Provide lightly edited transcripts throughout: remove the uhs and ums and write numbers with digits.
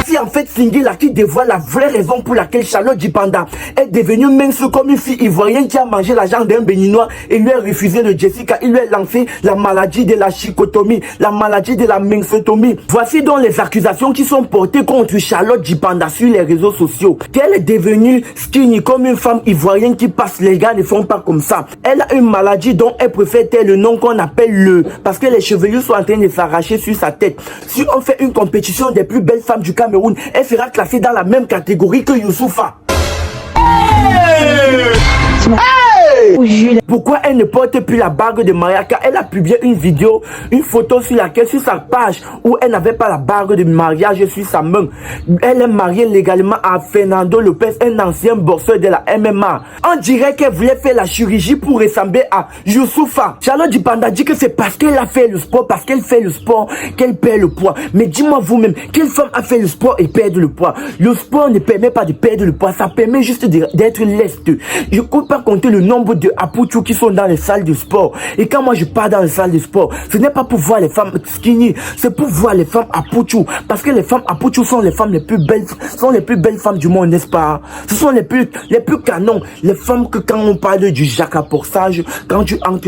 Voici en fait Singila qui dévoile la vraie raison pour laquelle Charlotte Djipanda est devenue mince comme une fille ivoirienne qui a mangé l'argent d'un béninois et lui a refusé le Jessica. Il lui a lancé la maladie de la chicotomie, la maladie de la mincetomie. Voici donc les accusations qui sont portées contre Charlotte Djipanda sur les réseaux sociaux. Qu'elle est devenue skinny comme une femme ivoirienne qui passe, les gars ne font pas comme ça. Elle a une maladie dont elle préfère taire le nom qu'on appelle le, parce que les chevelures sont en train de s'arracher sur sa tête. Si on fait une compétition des plus belles femmes du Cameroun, elle sera classée dans la même catégorie que Youssoufa. Pourquoi elle ne porte plus la bague de mariage? Car elle a publié une vidéo, une photo sur laquelle, sur sa page, où elle n'avait pas la bague de mariage sur sa main. Elle est mariée légalement à Fernando Lopez, un ancien boxeur de la MMA. On dirait qu'elle voulait faire la chirurgie pour ressembler à Youssoufa. Charlotte Djipanda dit que c'est parce qu'elle a fait le sport, parce qu'elle fait le sport, qu'elle perd le poids. Mais dis-moi vous-même, quelle femme a fait le sport et perd le poids? Le sport ne permet pas de perdre le poids, ça permet juste d'être leste. Je ne peux pas compter le nombre de Apuchou qui sont dans les salles de sport. Et quand moi je pars dans les salles de sport, ce n'est pas pour voir les femmes skinny, c'est pour voir les femmes Apuchou. Parce que les femmes Apuchou sont les femmes les plus belles femmes du monde, n'est-ce pas? Ce sont les plus canons. Les femmes que quand on parle du jacaporsage, quand tu entres,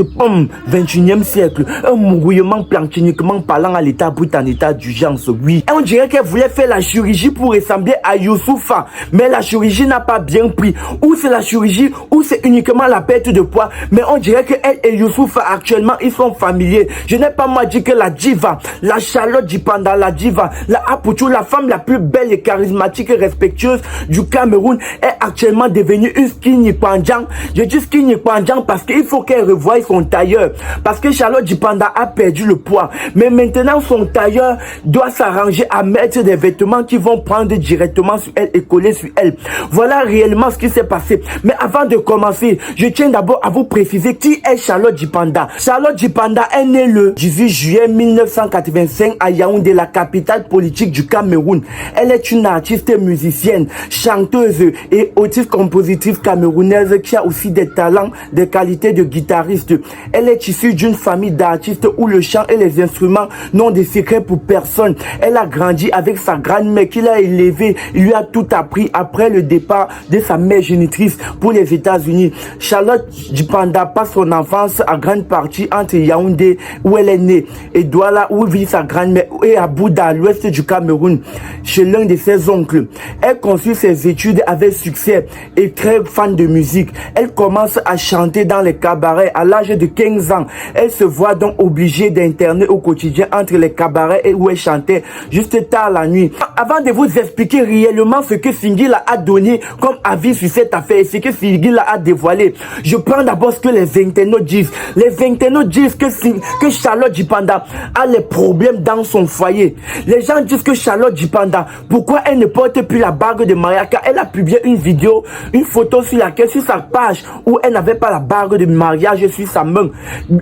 21e siècle, un mourillement plantiniquement parlant à l'état brut en état d'urgence, oui. Et on dirait qu'elle voulait faire la chirurgie pour ressembler à Youssoufa. Mais la chirurgie n'a pas bien pris. Ou c'est la chirurgie, ou c'est uniquement la perte de poids. Mais on dirait que elle et Youssoufa actuellement ils sont familiers. Je n'ai pas moi dit que la diva, la Charlotte Djipanda, la diva, la Apuchou, la femme la plus belle et charismatique et respectueuse du Cameroun est actuellement devenue une skinny pandjang. Je dis skinny pandjang parce qu'il faut qu'elle revoie son tailleur. Parce que Charlotte Djipanda a perdu le poids. Mais maintenant son tailleur doit s'arranger à mettre des vêtements qui vont prendre directement sur elle et coller sur elle. Voilà réellement ce qui s'est passé. Mais avant de commencer, je tiens d'abord à vous préciser qui est Charlotte Djipanda. Charlotte Djipanda est née le 18 juillet 1985 à Yaoundé, la capitale politique du Cameroun. Elle est une artiste musicienne, chanteuse et autrice-compositrice camerounaise qui a aussi des talents, des qualités de guitariste. Elle est issue d'une famille d'artistes où le chant et les instruments n'ont de secret pour personne. Elle a grandi avec sa grand-mère qui l'a élevée, lui a tout appris après le départ de sa mère génitrice pour les États-Unis. Charlotte Djipanda passe son enfance à grande partie entre Yaoundé, où elle est née, et Douala, où vit sa grand-mère, et à Bouddha, à l'ouest du Cameroun, chez l'un de ses oncles. Elle poursuit ses études avec succès et très fan de musique. Elle commence à chanter dans les cabarets à l'âge de 15 ans. Elle se voit donc obligée d'interner au quotidien entre les cabarets et où elle chantait juste tard la nuit. Avant de vous expliquer réellement ce que Singila a donné comme avis sur cette affaire, ce que Singila a dévoilé, je prends d'abord ce que les internautes disent. Les internautes disent que Charlotte Djipanda a les problèmes dans son foyer. Les gens disent que Charlotte Djipanda, pourquoi elle ne porte plus la bague de mariage? Car elle a publié une vidéo, une photo sur laquelle, sur sa page, où elle n'avait pas la bague de mariage sur sa main.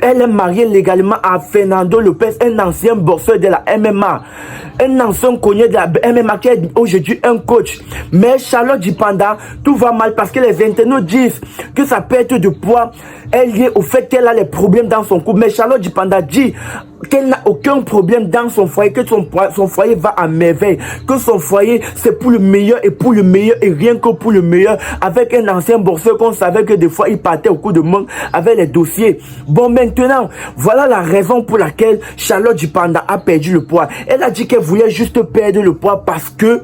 Elle est mariée légalement à Fernando Lopez, un ancien boxeur de la MMA. Un ancien connu de la MMA qui est aujourd'hui un coach. Mais Charlotte Djipanda, tout va mal parce que les internautes disent que sa perte de poids est liée au fait qu'elle a les problèmes dans son couple. Mais Charlotte Djipanda dit qu'elle n'a aucun problème dans son foyer, que son foyer va à merveille, que son foyer c'est pour le meilleur et pour le meilleur et rien que pour le meilleur, avec un ancien boxeur qu'on savait que des fois il partait au coup de main avec les dossiers. Bon, maintenant, voilà la raison pour laquelle Charlotte Djipanda a perdu le poids. Elle a dit qu'elle voulait juste perdre le poids parce que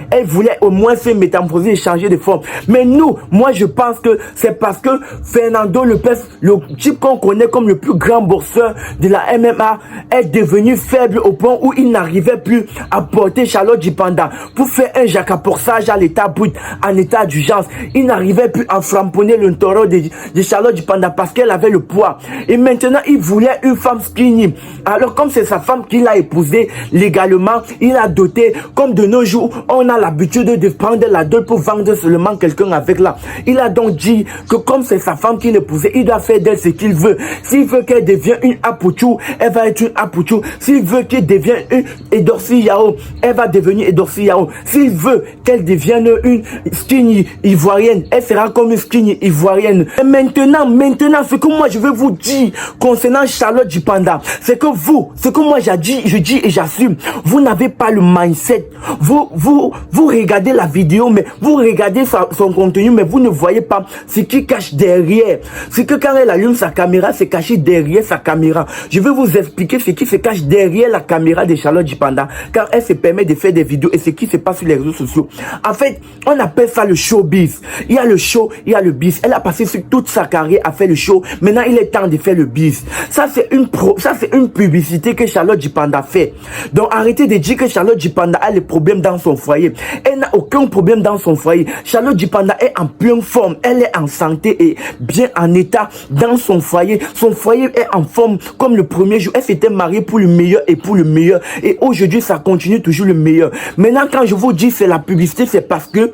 elle voulait au moins se métamorphoser et changer de forme. Mais nous, moi je pense que c'est parce que Fernando Lopez, le type qu'on connaît comme le plus grand boxeur de la MMA, est devenu faible au point où il n'arrivait plus à porter Charlotte Djipanda pour faire un jacaporsage à l'état brut, en état d'urgence. Il n'arrivait plus à flamponner le taureau de Charlotte Djipanda parce qu'elle avait le poids. Et maintenant, il voulait une femme skinny. Alors comme c'est sa femme qu'il a épousée légalement, il a doté, comme de nos jours, on a a l'habitude de prendre la dot pour vendre seulement quelqu'un avec là. Il a donc dit que comme c'est sa femme qui l'épousait, il doit faire d'elle ce qu'il veut. S'il veut qu'elle devienne une Apouchou, elle va être une Apouchou. S'il veut qu'elle devienne une Edorsi Yao, elle va devenir Edorsi Yao. S'il veut qu'elle devienne une skinny ivoirienne, elle sera comme une skinny ivoirienne. Et maintenant, ce que moi je veux vous dire concernant Charlotte Djipanda, c'est que vous, ce que moi je dis et j'assume, vous n'avez pas le mindset. Vous regardez la vidéo, mais vous regardez son contenu, mais vous ne voyez pas ce qui cache derrière. C'est que quand elle allume sa caméra, c'est caché derrière sa caméra. Je vais vous expliquer ce qui se cache derrière la caméra de Charlotte Djipanda, car elle se permet de faire des vidéos et ce qui se passe sur les réseaux sociaux. En fait, on appelle ça le showbiz. Il y a le show, il y a le biz. Elle a passé sur toute sa carrière à faire le show. Maintenant, il est temps de faire le biz. Ça, c'est une publicité que Charlotte Djipanda fait. Donc, arrêtez de dire que Charlotte Djipanda a des problèmes dans son foyer. Elle n'a aucun problème dans son foyer. Charlotte Djipanda est en pleine forme. Elle est en santé et bien en état dans son foyer. Son foyer est en forme comme le premier jour. Elle s'était mariée pour le meilleur et pour le meilleur. Et aujourd'hui, ça continue toujours le meilleur. Maintenant, quand je vous dis c'est la publicité, c'est parce que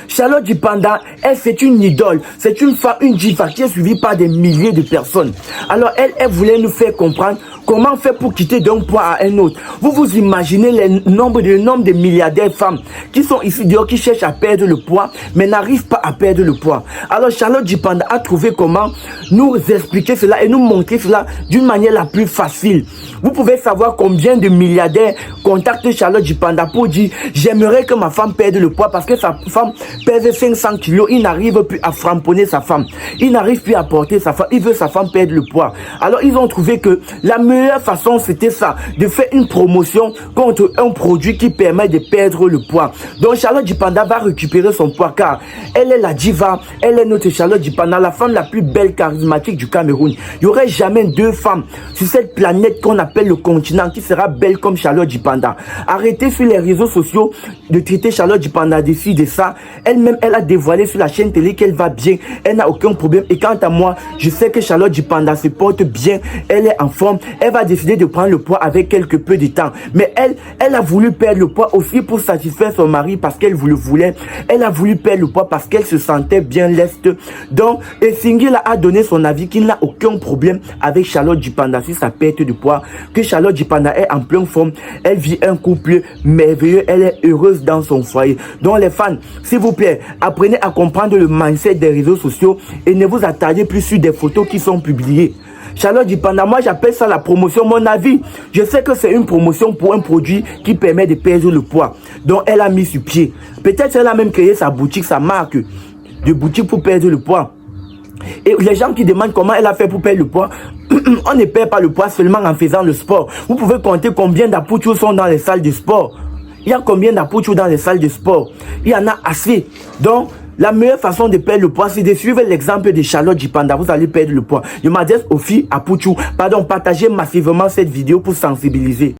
Charlotte Djipanda, elle, c'est une idole. C'est une femme, une diva qui est suivie par des milliers de personnes. Alors, elle voulait nous faire comprendre comment faire pour quitter d'un point à un autre. Vous imaginez le nombre de milliardaires femmes qui sont ici dehors, qui cherchent à perdre le poids, mais n'arrivent pas à perdre le poids. Alors, Charlotte Djipanda a trouvé comment nous expliquer cela et nous montrer cela d'une manière la plus facile. Vous pouvez savoir combien de milliardaires contactent Charlotte Djipanda pour dire « J'aimerais que ma femme perde le poids parce que sa femme pèse 500 kilos, il n'arrive plus à framponner sa femme. Il n'arrive plus à porter sa femme, il veut sa femme perdre le poids. » Alors, ils ont trouvé que la meilleure façon, c'était ça, de faire une promotion contre un produit qui permet de perdre le poids. Donc, Charlotte Djipanda va récupérer son poids car elle est la diva, elle est notre Charlotte Djipanda, la femme la plus belle, charismatique du Cameroun. Il n'y aurait jamais deux femmes sur cette planète qu'on appelle le continent qui sera belle comme Charlotte Djipanda. Arrêtez sur les réseaux sociaux de traiter Charlotte Djipanda d'ici, de ça. Elle-même, elle a dévoilé sur la chaîne télé qu'elle va bien, elle n'a aucun problème. Et quant à moi, je sais que Charlotte Djipanda se porte bien, elle est en forme, elle va décider de prendre le poids avec quelque peu de temps. Mais elle a voulu perdre le poids aussi pour satisfaire son mari parce qu'elle le voulait. Elle a voulu perdre le poids parce qu'elle se sentait bien leste. Donc, Singila a donné son avis qu'il n'a aucun problème avec Charlotte Djipanda sur sa perte de poids, que Charlotte Djipanda est en pleine forme, elle vit un couple merveilleux, elle est heureuse dans son foyer. Donc les fans, s'il vous plaît, apprenez à comprendre le mindset des réseaux sociaux et ne vous attardez plus sur des photos qui sont publiées. Charlotte Djipanda, moi j'appelle ça la promotion, mon avis. Je sais que c'est une promotion pour un produit qui permet de perdre le poids. Donc elle a mis sur pied. Peut-être elle a même créé sa boutique, sa marque de boutique pour perdre le poids. Et les gens qui demandent comment elle a fait pour perdre le poids, on ne perd pas le poids seulement en faisant le sport. Vous pouvez compter combien d'apouchous sont dans les salles de sport. Il y a combien d'apouchous dans les salles de sport? Il y en a assez. Donc, la meilleure façon de perdre le poids, c'est de suivre l'exemple de Charlotte Djipanda. Vous allez perdre le poids. Je m'adresse aux filles apouchous. Pardon, partagez massivement cette vidéo pour sensibiliser.